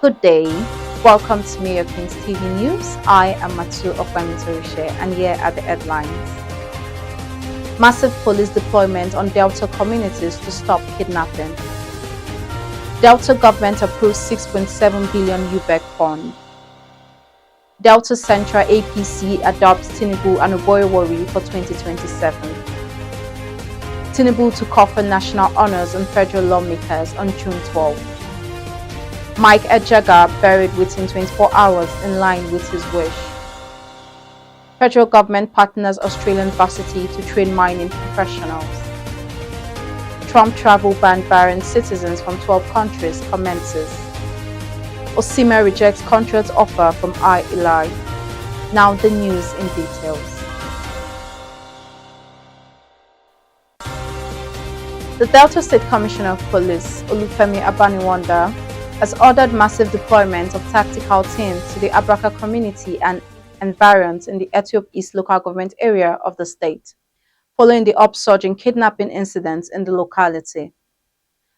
Good day. Welcome to Mayor King's TV News. I am Matu Okwamintorishe, and here are the headlines. Massive police deployment on Delta communities to stop kidnapping. Delta government approves 6.7 billion Ubec fund. Delta Central APC adopts Tinubu and Oboyewori for 2027. Tinubu to confer national honors on federal lawmakers on June 12. Mike Ejaga buried within 24 hours in line with his wish. Federal government partners Australian varsity to train mining professionals. Trump travel ban barring citizens from 12 countries commences. Osimhen rejects contract offer from Eli. Now the news in details. The Delta State Commissioner of Police, Olufemi Abaniwonda, has ordered massive deployment of tactical teams to the Abraka community and environs in the Ethiope East local government area of the state, following the upsurge in kidnapping incidents in the locality.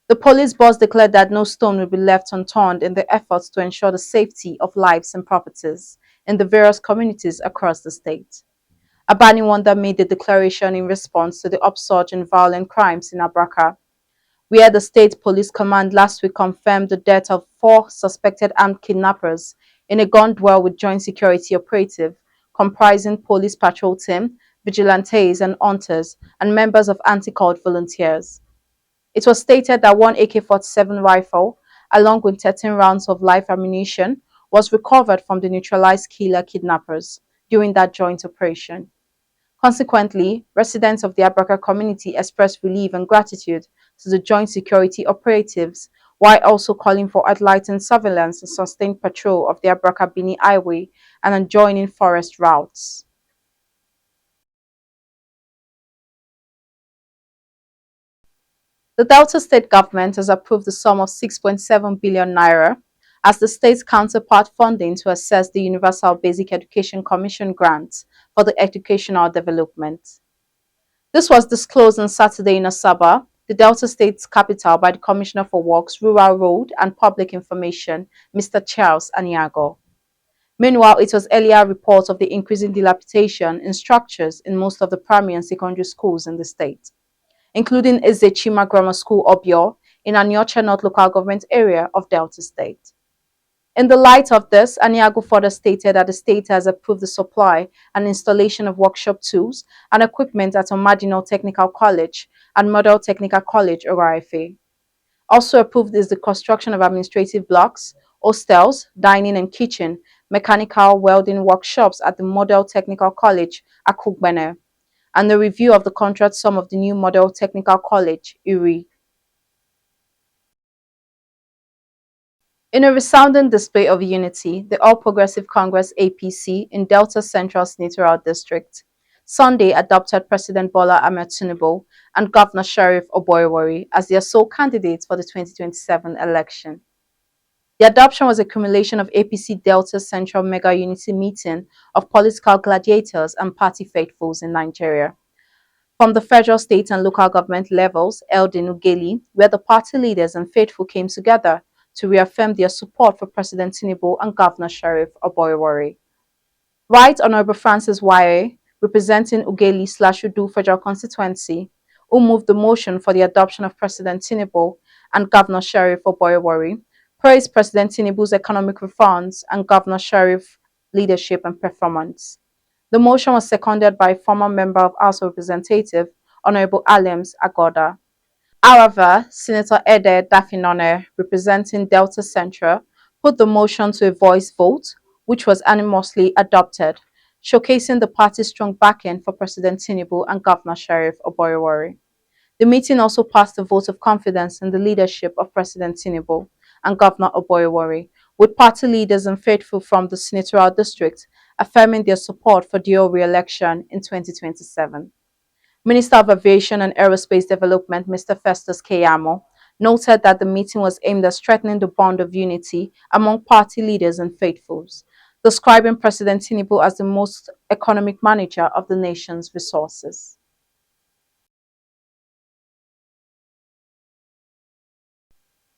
The police boss declared that no stone will be left unturned in the efforts to ensure the safety of lives and properties in the various communities across the state. Abaniwonda made the declaration in response to the upsurge in violent crimes in Abraka, where the State Police Command last week confirmed the death of 4 suspected armed kidnappers in a gun duel with joint security operative comprising police patrol team, vigilantes and hunters, and members of anti-cult volunteers. It was stated that one AK-47 rifle, along with 13 rounds of live ammunition, was recovered from the neutralized killer kidnappers during that joint operation. Consequently, residents of the Abraka community expressed relief and gratitude to the joint security operatives, while also calling for heightened surveillance and sustained patrol of the Abraka-Bini Highway and adjoining forest routes. The Delta State government has approved the sum of 6.7 billion naira as the state's counterpart funding to assess the Universal Basic Education Commission grants for the educational development. This was disclosed on Saturday in Asaba, the Delta State's capital, by the Commissioner for Works, Rural Road and Public Information, Mr. Charles Aniagwu. Meanwhile, it was earlier reports of the increasing dilapidation in structures in most of the primary and secondary schools in the state, including Ezechima Grammar School Obyo in Aniocha North local government area of Delta State. In the light of this, Aniagwu further stated that the state has approved the supply and installation of workshop tools and equipment at Omadino Technical College and Model Technical College, Oraife. Also approved is the construction of administrative blocks, hostels, dining and kitchen, mechanical welding workshops at the Model Technical College, Akugbene, and the review of the contract sum of the new Model Technical College, Uri. In a resounding display of unity, the All Progressive Congress APC in Delta Central Senatorial District Sunday adopted President Bola Ahmed Tinubu and Governor Sheriff Oboyewori as their sole candidates for the 2027 election. The adoption was a culmination of APC Delta Central Mega Unity meeting of political gladiators and party faithfuls in Nigeria. From the federal, state and local government levels held in Ugeli, where the party leaders and faithful came together to reaffirm their support for President Tinubu and Governor Sheriff Oboyewori. Right Honorable Francis Waye, representing Ugeli/Udu Federal Constituency, who moved the motion for the adoption of President Tinubu and Governor Sheriff Oboyewori, praised President Tinubu's economic reforms and Governor Sheriff's leadership and performance. The motion was seconded by former member of House of Representatives, Honorable Alems Agoda. However, Senator Ede Dafinone, representing Delta Central, put the motion to a voice vote, which was unanimously adopted, showcasing the party's strong backing for President Tinubu and Governor Sheriff Oboyewori. The meeting also passed a vote of confidence in the leadership of President Tinubu and Governor Oboyewori, with party leaders and faithful from the senatorial district affirming their support for dual re-election in 2027. Minister of Aviation and Aerospace Development, Mr. Festus Keyamo, noted that the meeting was aimed at strengthening the bond of unity among party leaders and faithfuls, describing President Tinubu as the most economic manager of the nation's resources.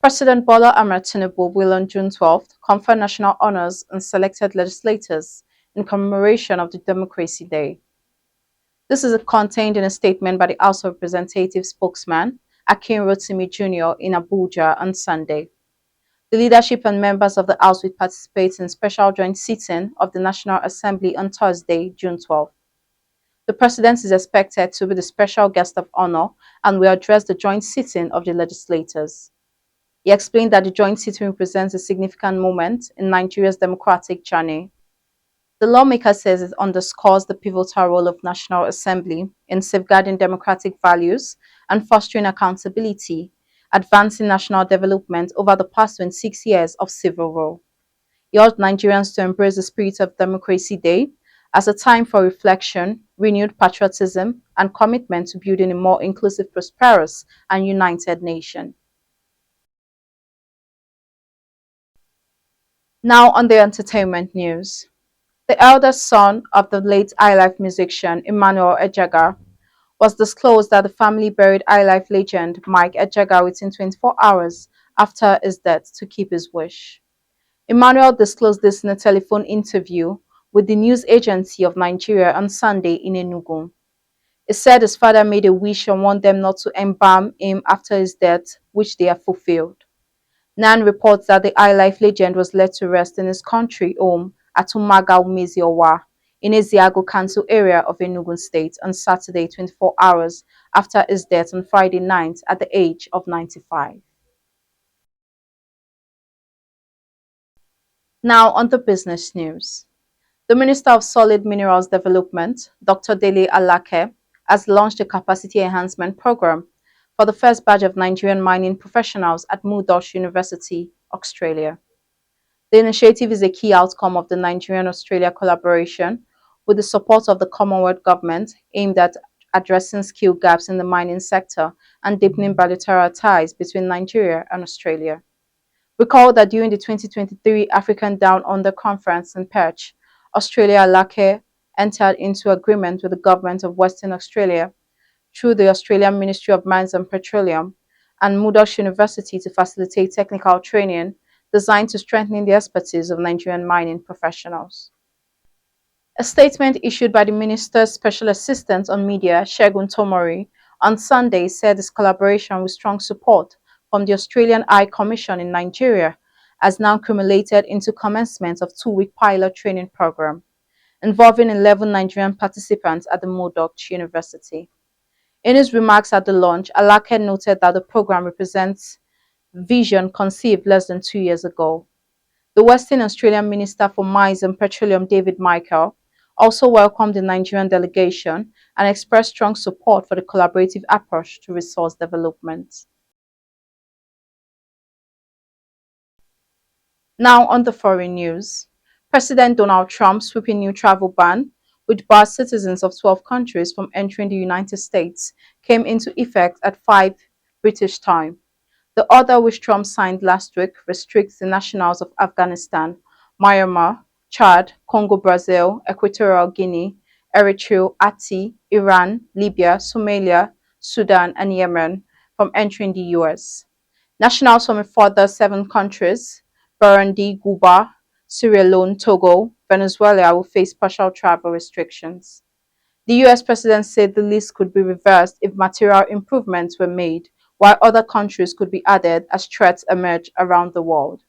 President Bola Ahmed Tinubu will on June 12th confer national honors on selected legislators in commemoration of the Democracy Day. This is contained in a statement by the House of Representatives spokesman, Akin Rotimi Jr. in Abuja on Sunday. The leadership and members of the House will participate in special joint sitting of the National Assembly on Thursday, June 12th. The President is expected to be the special guest of honor and will address the joint sitting of the legislators. He explained that the joint sitting represents a significant moment in Nigeria's democratic journey. The lawmaker says it underscores the pivotal role of National Assembly in safeguarding democratic values and fostering accountability, advancing national development over the past 26 years of civil rule. He urged Nigerians to embrace the spirit of Democracy Day as a time for reflection, renewed patriotism, and commitment to building a more inclusive, prosperous, and united nation. Now on the entertainment news. The eldest son of the late highlife musician Emmanuel Ejaga was disclosed that the family buried highlife legend Mike Ejaga within 24 hours after his death to keep his wish. Emmanuel disclosed this in a telephone interview with the news agency of Nigeria on Sunday in Enugu. He said his father made a wish and warned them not to embalm him after his death, which they have fulfilled. Nan reports that the highlife legend was laid to rest in his country home at Umaga Umeziowa in Eziago Council area of Enugu State on Saturday, 24 hours after his death on Friday night at the age of 95. Now on the business news. The Minister of Solid Minerals Development, Dr. Dele Alake, has launched a capacity enhancement program for the first batch of Nigerian mining professionals at Monash University, Australia. The initiative is a key outcome of the Nigerian-Australia collaboration with the support of the Commonwealth Government aimed at addressing skill gaps in the mining sector and deepening bilateral ties between Nigeria and Australia. Recall that during the 2023 African Down Under Conference in Perth, Australia Alake entered into agreement with the government of Western Australia through the Australian Ministry of Mines and Petroleum and Monash University to facilitate technical training designed to strengthen the expertise of Nigerian mining professionals. A statement issued by the Minister's Special Assistant on Media, Segun Tomori, on Sunday said this collaboration with strong support from the Australian High Commission in Nigeria has now culminated into commencement of two-week pilot training program involving 11 Nigerian participants at the Monash University. In his remarks at the launch, Alake noted that the program represents vision conceived less than 2 years ago. The Western Australian Minister for Mines and Petroleum, David Michael, also welcomed the Nigerian delegation and expressed strong support for the collaborative approach to resource development. Now on the foreign news. President Donald Trump's sweeping new travel ban, which bars citizens of 12 countries from entering the United States, came into effect at 5 British time. The order, which Trump signed last week, restricts the nationals of Afghanistan, Myanmar, Chad, Congo-Brazil, Equatorial Guinea, Eritrea, Haiti, Iran, Libya, Somalia, Sudan, and Yemen from entering the US. Nationals from a further 7 countries, Burundi, Cuba, Sierra Leone, Togo, Venezuela, will face partial travel restrictions. The US president said the list could be reversed if material improvements were made, while other countries could be added as threats emerge around the world.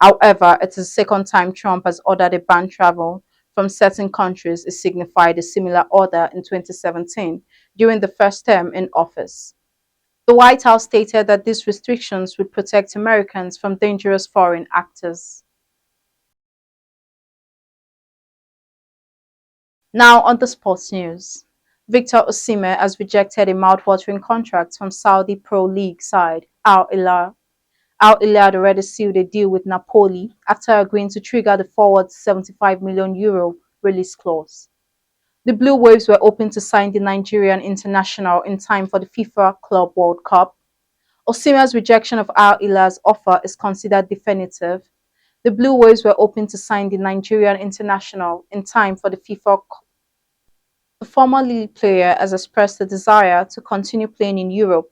However, it is the second time Trump has ordered a ban travel from certain countries. It signified a similar order in 2017 during the first term in office. The White House stated that these restrictions would protect Americans from dangerous foreign actors. Now on the sports news. Victor Osimhen has rejected a mouth-watering contract from Saudi Pro League side Al Hilal. Al Hilal had already sealed a deal with Napoli after agreeing to trigger the forward's €75 million release clause. The Blue Waves were hoping to sign the Nigerian international in time for the FIFA Club World Cup. Osimhen's rejection of Al Hilal's offer is considered definitive. The Blue Waves were hoping to sign the Nigerian international in time for the FIFA Cup. The former Lille player has expressed a desire to continue playing in Europe,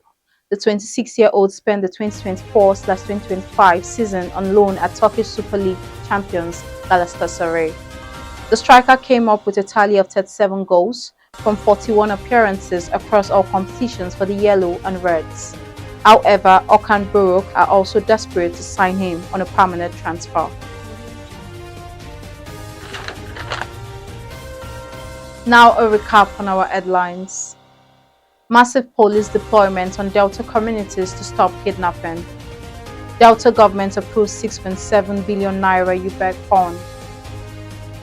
The 26-year-old spent the 2024/2025 season on loan at Turkish Super League champions Galatasaray. The striker came up with a tally of 37 goals from 41 appearances across all competitions for the Yellow and Reds. However, Okan Buruk are also desperate to sign him on a permanent transfer. Now a recap on our headlines. Massive police deployment on Delta communities to stop kidnapping. Delta government approves 6.7 billion naira Ubec fund.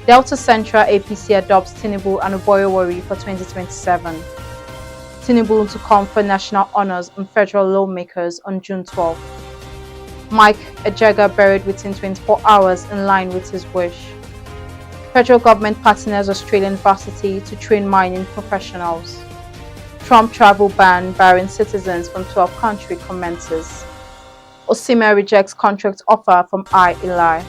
Delta Central APC adopts Tinubu and Oboyewori for 2027. Tinubu to confer national honors on federal lawmakers on June 12. Mike Ejega buried within 24 hours in line with his wish. Federal government partners Australian varsity to train mining professionals. Trump travel ban barring citizens from 12 countries commences. Osimhen rejects contract offer from Eli.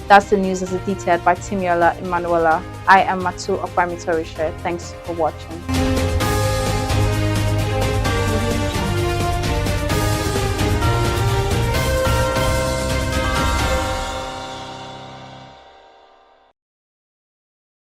That's the news as detailed by Timiola Emanuela. I am Matu Okwamitorishe. Thanks for watching.